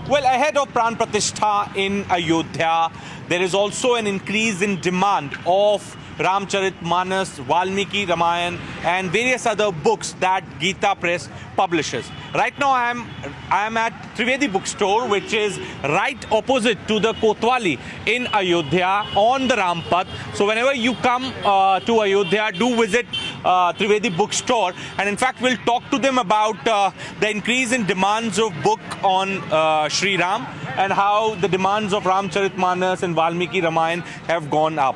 Well, ahead of Pran Pratishtha in Ayodhya, there is also an increase in demand of Ramcharitmanas, Valmiki Ramayan, and various other books that Geeta Press publishes. Right now, I am at Trivedi Bookstore, which is right opposite to the Kotwali in Ayodhya on the Rampath. So whenever you come to Ayodhya, do visit Trivedi Bookstore, and in fact, we'll talk to them about the increase in demands of book on Sri Ram and how the demands of Ramcharitmanas and Valmiki Ramayan have gone up.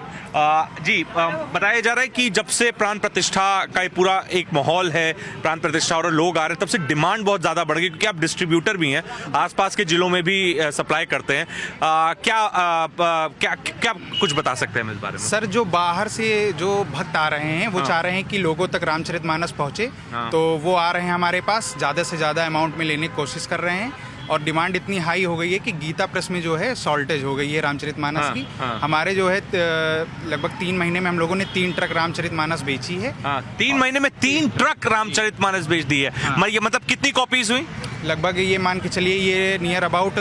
जी बताया जा रहा है कि जब से प्राण प्रतिष्ठा का ये पूरा एक माहौल है, प्राण प्रतिष्ठा और लोग आ रहे हैं, तब से डिमांड बहुत ज़्यादा बढ़ गई, क्योंकि आप डिस्ट्रीब्यूटर भी हैं, आसपास के जिलों में भी सप्लाई करते हैं। क्या कुछ बता सकते हैं इस बारे में? सर, जो बाहर से जो भक्त आ रहे हैं वो चाह रहे हैं कि लोगों तक रामचरितमानस पहुँचे, तो वो आ रहे हैं हमारे पास, ज़्यादा से ज़्यादा अमाउंट में लेने की कोशिश कर रहे हैं। और डिमांड इतनी हाई हो गई है कि गीता प्रेस में जो है शॉर्टेज हो गई है रामचरितमानस की। हमारे जो है लगभग 3 महीने में हम लोगों ने 3 ट्रक रामचरितमानस बेची है। 3 महीने में 3 ट्रक रामचरितमानस बेच दी है। ये मतलब कितनी कॉपीज हुई? लगभग ये मान के चलिए ये नियर अबाउट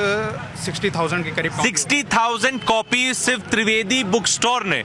60,000 के करीब। 60,000 कॉपीज सिर्फ त्रिवेदी बुक स्टोर ने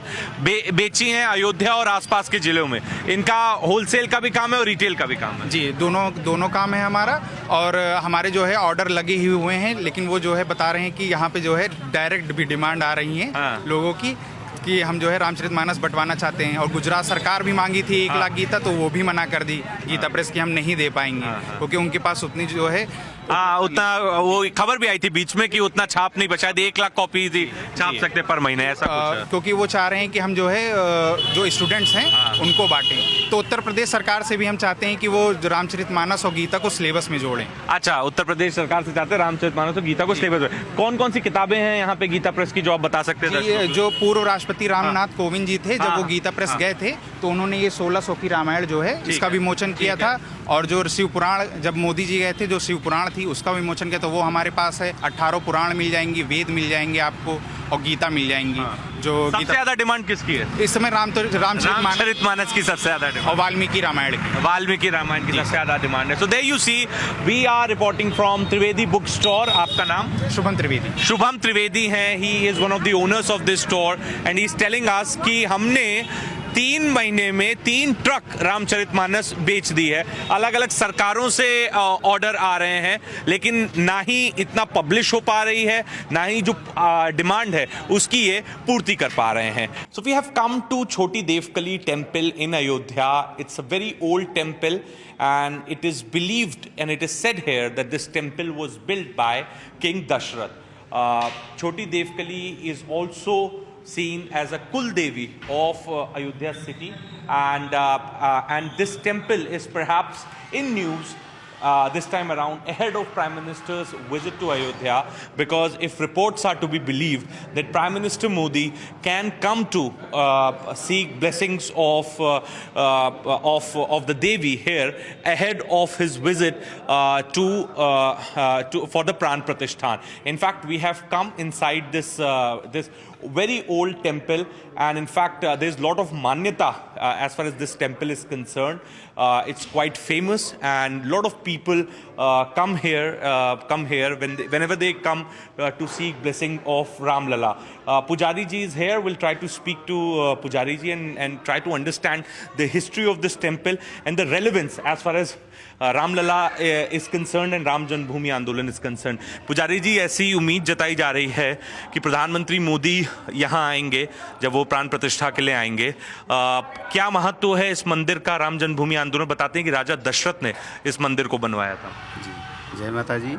बेची हैं अयोध्या और आसपास के जिलों में। इनका होलसेल का भी काम है और रिटेल का भी काम है। जी, दोनों काम है हमारा। और हमारे जो है ऑर्डर लगे ही हुए हैं, लेकिन वो जो है बता रहे हैं कि यहाँ पे जो है डायरेक्ट भी डिमांड आ रही है लोगों की कि हम जो है रामचरितमानस बंटवाना चाहते हैं। और गुजरात सरकार भी मांगी थी 1 लाख गीता, तो वो भी मना कर दी गीता प्रेस की हम नहीं दे पाएंगे, क्योंकि उनके पास उतनी जो है उतना, वो खबर भी आई थी बीच में कि उतना छाप नहीं बचा, 1 लाख कॉपी छाप सकते पर महीने, ऐसा कुछ। क्योंकि वो चाह रहे हैं कि हम जो है जो स्टूडेंट्स हैं उनको बांटें। तो उत्तर प्रदेश सरकार से भी हम चाहते हैं कि वो रामचरितमानस और गीता को सिलेबस में जोड़ें। अच्छा, उत्तर प्रदेश सरकार से चाहते हैं रामचरितमानस और गीता को सिलेबस में। कौन कौन सी किताबें हैं यहाँ पे गीता प्रेस की, जो आप बता सकते हैं? जो पूर्व राष्ट्रपति रामनाथ कोविंद जी थे, जब वो गीता प्रेस गए थे तो उन्होंने ये 1600 की रामायण जो है इसका विमोचन किया था। और जो शिव पुराण, जब मोदी जी गए थे, जो शिव पुराण थी उसका विमोचन किया, तो वो हमारे पास है। 18 पुराण मिल जाएंगी, वेद मिल जाएंगे आपको, और गीता मिल जाएंगी। जो सबसे ज्यादा डिमांड किसकी है इस समय? रामचरितमानस की सबसे ज्यादा डिमांड, और वाल्मीकि रामायण की सबसे ज्यादा डिमांड है। So there you see, we are reporting from Trivedi book store. आपका नाम? शुभम त्रिवेदी। शुभम त्रिवेदी हैं, he is one of the owners of this store and he is telling us कि हमने 3 महीने में 3 ट्रक रामचरितमानस बेच दी है। अलग अलग सरकारों से ऑर्डर आ रहे हैं, लेकिन ना ही इतना पब्लिश हो पा रही है, ना ही जो डिमांड है उसकी ये पूर्ति कर पा रहे हैं। So we have come to Chhoti Devkali temple in Ayodhya. It's a very old temple and it is believed and it is said here that this temple was built by King Dashrath. Choti Devkali is also seen as a Kul Devi of Ayodhya city, and this temple is perhaps in news this time around ahead of Prime Minister's visit to Ayodhya, because if reports are to be believed that Prime Minister Modi can come to seek blessings of the Devi here ahead of his visit for the Pran Pratishthan. In fact, we have come inside this very old temple, and in fact there's a lot of manyata as far as this temple is concerned. It's quite famous, and a lot of people come here whenever they come to seek blessing of Ram Lala. Pujari ji is here. We'll try to speak to Pujari ji and try to understand the history of this temple and the relevance as far as Ram Lala is concerned and Ram Janmabhoomi Aandolan is concerned. Pujari ji, ऐसी उम्मीद जताई जा रही है कि प्रधानमंत्री मोदी यहाँ आएंगे, जब वो प्राण प्रतिष्ठा के लिए आएंगे। क्या महत्व है इस मंदिर का? राम जन्मभूमि आंदोलन बताते हैं कि राजा दशरथ ने इस मंदिर को बनवाया था। जी, जय माता जी।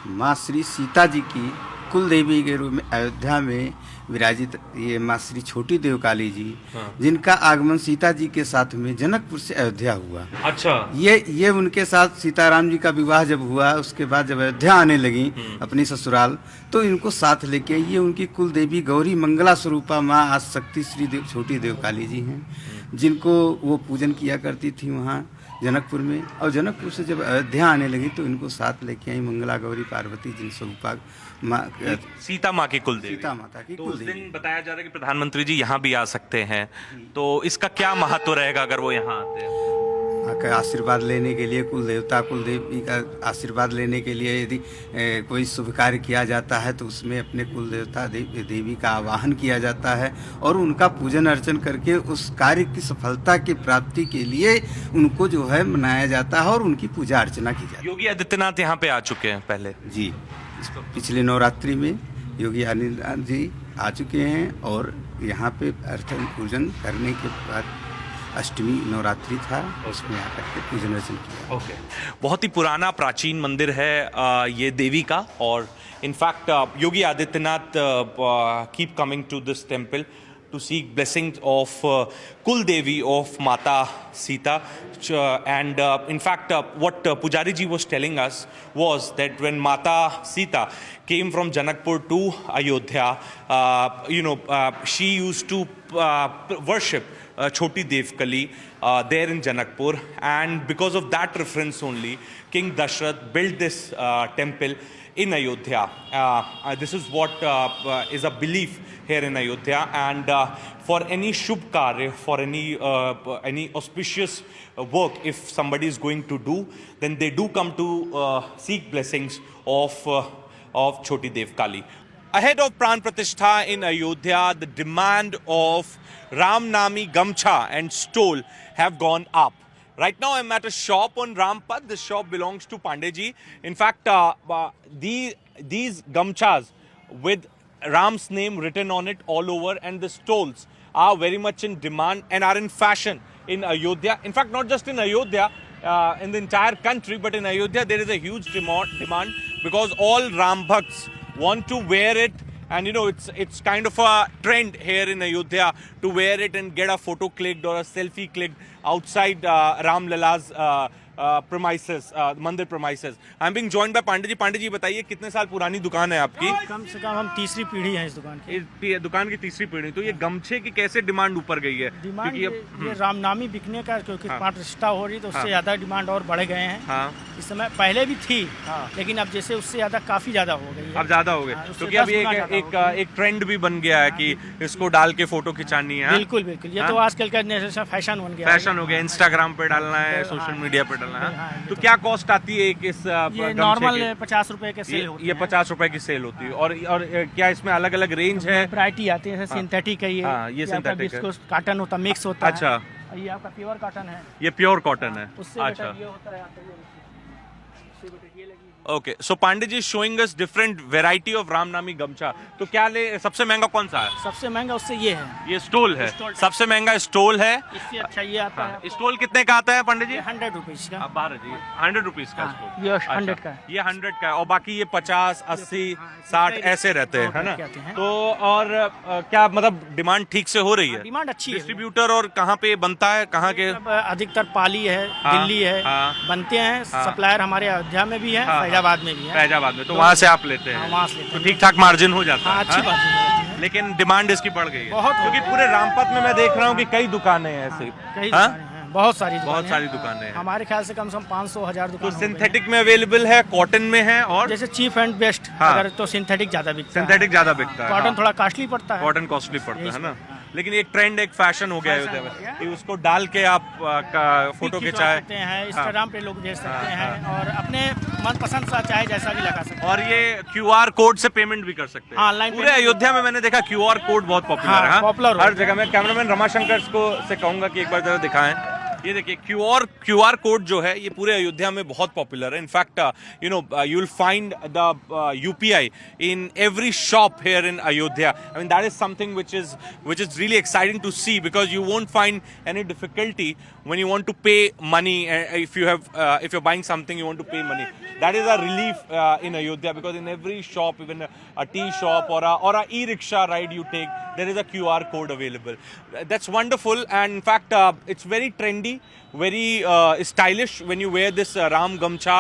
माँ श्री सीता जी की कुल देवी के रूप में अयोध्या में विराजित ये माँ श्री छोटी देवकाली जी, जिनका आगमन सीता जी के साथ में जनकपुर से अयोध्या हुआ। अच्छा, ये उनके साथ सीताराम जी का विवाह जब हुआ, उसके बाद जब अयोध्या आने लगी अपनी ससुराल, तो इनको साथ लेके ये उनकी कुल देवी गौरी मंगला स्वरूपा माँ आदिशक्ति श्री छोटी देवकाली जी हैं, जिनको वो पूजन किया करती थी वहाँ जनकपुर में। और जनकपुर से जब अयोध्या आने लगी तो इनको साथ लेके आई मंगला गौरी पार्वती जिन स्वरूपा सीता माँ की कुलदेवी, सीता माता की तो उस दिन बताया जा रहा है कि प्रधानमंत्री जी यहाँ भी आ सकते हैं, तो इसका क्या महत्व रहेगा अगर वो यहाँ आते हैं? का आशीर्वाद लेने के लिए, कुल देवता कुल देवी का आशीर्वाद लेने के लिए यदि कोई शुभ कार्य किया जाता है तो उसमें अपने कुल देवता देवी का आवाहन किया जाता है और उनका पूजन अर्चन करके उस कार्य की सफलता की प्राप्ति के लिए उनको जो है मनाया जाता है और उनकी पूजा अर्चना की जाती है। योगी आदित्यनाथ यहाँ पे आ चुके हैं पहले। जी, पिछले नवरात्रि में योगी आदित्यनाथ जी आ चुके हैं और यहाँ पे अर्चन पूजन करने के बाद अष्टमी नवरात्रि था, उसमें आकर के पूजन अर्चन किया। ओके, बहुत ही पुराना प्राचीन मंदिर है ये देवी का, और in fact Yogi Adityanath keep coming to this temple to seek blessings of Kul Devi of Mata Sita. And in fact, what Pujari ji was telling us was that when Mata Sita came from Janakpur to Ayodhya, she used to worship Choti Devkali there in Janakpur, and because of that reference only, King Dashrath built this temple in Ayodhya. This is what is a belief here in Ayodhya, and for any shubh karya, for any auspicious work, if somebody is going to do, then they do come to seek blessings of Choti Devkali. Ahead of Pran Pratishtha in Ayodhya, the demand of Ram Nami Gamcha and stole have gone up. Right now I'm at a shop on Rampad. This shop belongs to Pandeyji. In fact, these gamchas with Ram's name written on it all over, and the stoles are very much in demand and are in fashion in Ayodhya. In fact, not just in Ayodhya, in the entire country, but in Ayodhya there is a huge demand because all Ram Bhakts want to wear it, and it's kind of a trend here in Ayodhya to wear it and get a photo clicked or a selfie clicked outside Ram Lala's premises, मंदिर premises. I'm being joined by Pandey ji. Pandey ji बताइए, कितने साल पुरानी दुकान है आपकी? कम से कम हम तीसरी पीढ़ी है इस दुकान की। इस दुकान की तीसरी पीढ़ी। तो ये गमछे की कैसे डिमांड ऊपर गई है? डिमांड ये रामनामी बिकने का, क्योंकि प्राण प्रतिष्ठा हो रही तो उससे ज्यादा डिमांड और बढ़ गए हैं। हाँ। इस समय पहले भी थी, लेकिन अब जैसे उससे ज्यादा काफी ज्यादा हो गई है। अब ज्यादा हो गई, क्योंकि अब ये एक ट्रेंड भी बन गया है कि इसको डाल के फोटो खिंचानी है। बिल्कुल बिल्कुल, ये तो आजकल का फैशन बन गया। फैशन हो गया, इंस्टाग्राम पे डालना है, सोशल मीडिया पे डालना है। तो क्या कॉस्ट आती है एक इस ये नॉर्मल 50 रुपए के सेल होती है। ये 50 रुपए की सेल होती है। और क्या इसमें अलग अलग रेंज है? वैरायटी आती है, सिंथेटिक है ये सिंथेटिक है, कॉटन होता मिक्स होता है। अच्छा, ये आपका प्योर कॉटन है। ये प्योर कॉटन है। अच्छा, ये होता है okay, so Pandey ji showing us different variety of Ramnami gamcha. तो क्या ले, सबसे महंगा कौन सा है? सबसे महंगा उससे ये है, ये स्टोल है। सबसे महंगा स्टोल है। इससे अच्छा ये आता है। स्टोल कितने का आता है पंडे जी? 100 रुपीज का। 100 रुपीज का स्टोल। ये 100 का है। ये 100 का है, और बाकी ये 50, 80, 60 ऐसे रहते हैं, है ना? तो और क्या मतलब डिमांड ठीक से हो रही है? डिमांड अच्छी है। डिस्ट्रीब्यूटर और कहाँ पे बनता है, कहाँ के? अधिकतर पाली है, दिल्ली है, बनते हैं। सप्लायर हमारे अयोध्या में भी है, फैजाबाद में भी है। फैजाबाद में, तो वहाँ से आप लेते हैं? वहाँ से लेते हैं। तो ठीक ठाक मार्जिन हो जाता है? अच्छी बात है, लेकिन डिमांड इसकी बढ़ गई है बहुत, क्योंकि पूरे रामपत में मैं देख रहा हूँ कि कई दुकानें हैं ऐसी। बहुत सारी दुकानें हैं। हमारे ख्याल से कम से कम 500-1000 दुकान। तो सिंथेटिक में अवेलेबल है, कॉटन में है, और जैसे चीप एंड बेस्ट अगर तो सिंथेटिक ज्यादा बिकता है। सिंथेटिक ज्यादा बिकता है, कॉटन थोड़ा कॉस्टली पड़ता है। कॉटन कॉस्टली पड़ता है ना, लेकिन एक ट्रेंड, एक फैशन हो गया है कि उसको डाल के आप फोटो खिंचाए हैं, इंस्टाग्राम पे लोग भेज सकते हैं और अपने मनपसंद सा चाहे जैसा भी लगा सकते हैं। और ये QR कोड से पेमेंट भी कर सकते हैं ऑनलाइन। पूरे अयोध्या में मैंने देखा QR कोड बहुत पॉपुलर है, पॉपुलर हर जगह में। कैमरामैन रमाशंकर को से कहूंगा कि एक बार जरा दिखाएं। ये देखिए QR कोड जो है ये पूरे अयोध्या में बहुत पॉपुलर है। In fact you will find the UPI in every shop here in Ayodhya. I mean that is something which is really exciting to see, because you won't find any difficulty when you want to pay money, if you're buying something, you want to pay money. That is a relief in Ayodhya, because in every shop, even a tea shop or a e-rickshaw ride you take, there is a QR code available. That's wonderful, and in fact it's very trendy, very stylish when you wear this Ram Gamcha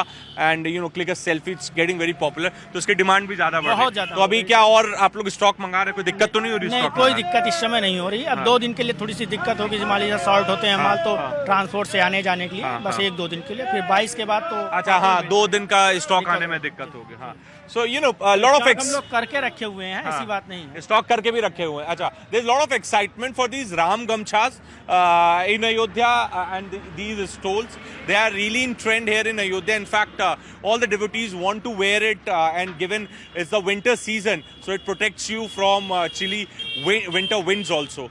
and click a selfie. It's getting very popular. तो उसकी demand भी ज्यादा बढ़ रही है। तो अभी क्या और आप लोग स्टॉक मंगा रहे हैं? कोई दिक्कत तो नहीं हो रही? नहीं, कोई दिक्कत इस समय नहीं हो रही। अब 2 दिन के लिए थोड़ी सी दिक्कत होगी, मान लीजिए शॉर्ट होते हैं माल, तो ट्रांसपोर्ट से आने जाने के लिए बस 1-2 दिन के लिए, फिर 22 के बाद तो अच्छा, हाँ, 2 दिन का स्टॉक आने में दिक्कत होगी। हाँ, सो लॉट ऑफ हम लोग करके रखे हुए हैं, ऐसी बात नहीं है, स्टॉक करके भी रखे हुए हैं। अच्छा, there is lot of excitement for these Ram gamchas in Ayodhya, and these stoles, they are really in trend here in Ayodhya. In fact, all the devotees want to wear it, and given it's the winter season, so it protects you from chilly winter winds also.